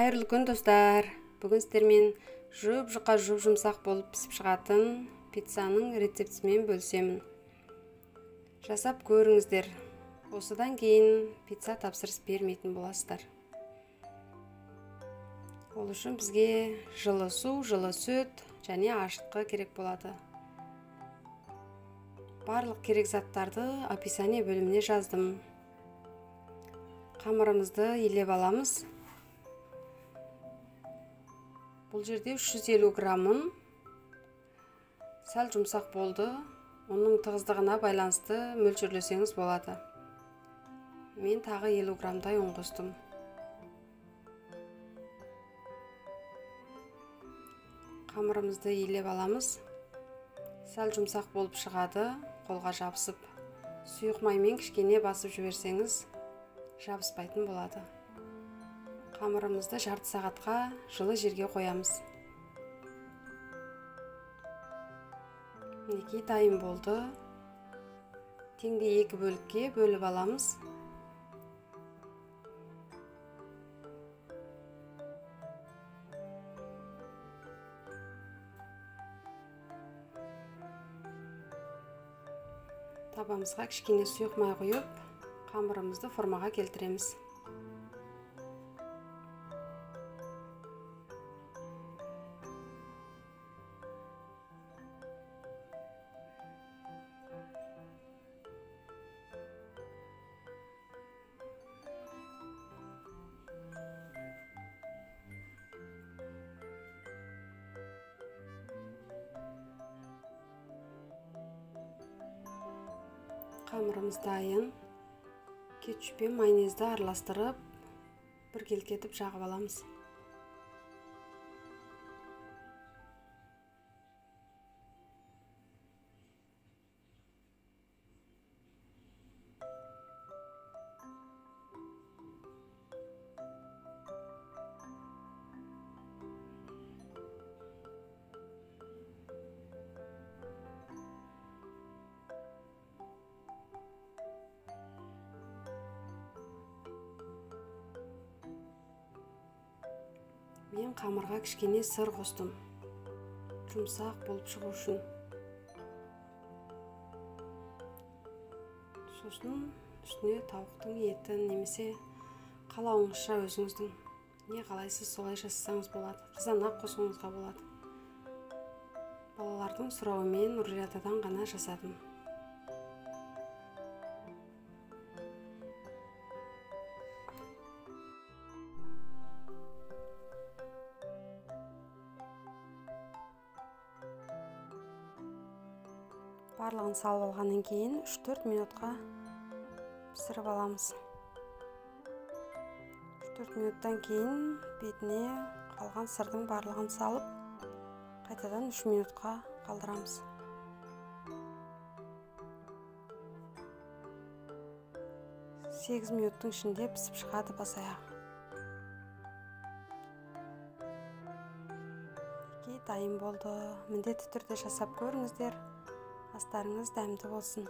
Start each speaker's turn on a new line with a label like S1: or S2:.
S1: Қайырлы күн достар. Бүгін сіздермен жұп-жұқа жұп-жұмсақ болып пісіп шығатын пиццаның рецептісімен бөлісемін. Жасап көріңіздер. Осыдан кейін пицца тапсырыс бермейтін боласыздар. Ол үшін бізге жылы су, жылы сүт және ашытқы керек болады. Барлық керек заттарды описание бөліміне жаздым. Қамырымызды елеп аламыз. Бұл жерде 350 грамын сәл жұмсақ болды. Оның тығыздығына байланысты мөлшерлесеңіз болады. Мен тағы 50 грамдай ұн қостым. Қамырымызды елеп аламыз. Сәл жұмсақ болып шығады, қолға жабысып. Сұйық маймен кішкене басып жіберсеңіз, жабыспайтын болады. Қамырымызды жарты сағатқа жылы жерге қоямыз. Мінекей дайын болды. Теңдей 2 бөлікке бөліп аламыз. Табамызға кішкене сұйық май құйып, қамырымызды формаға келтіреміз. Қамырымыз дайын. Кетчуп пен майонезді араластырып, бір келкетіп жағып аламыз. Мен қамырға кішкене сыр қостым. Жұмсақ болып шығу үшін. Сосын үстіне тауықтың етін немесе қалауыңызша өзіңіздің не қалайсыз солай жасасаңыз болады. Қызанақ қосуыңызға болады. Балалардың сұрауымен Нұрриятадан ғана жасадым. Барлығын салып алғаннан кейін 3-4 минутқа пісіріп аламыз. 3-4 минуттан кейін бетіне қалған сырдың барлығын салып, қайтадан 3 минутқа қалдырамыз. Сегіз минуттың ішінде пісіп шығады бас-аяқ. Дайын болды. Міндетті түрде жасап көріңіздер. Астарыңыз дәмді болсын.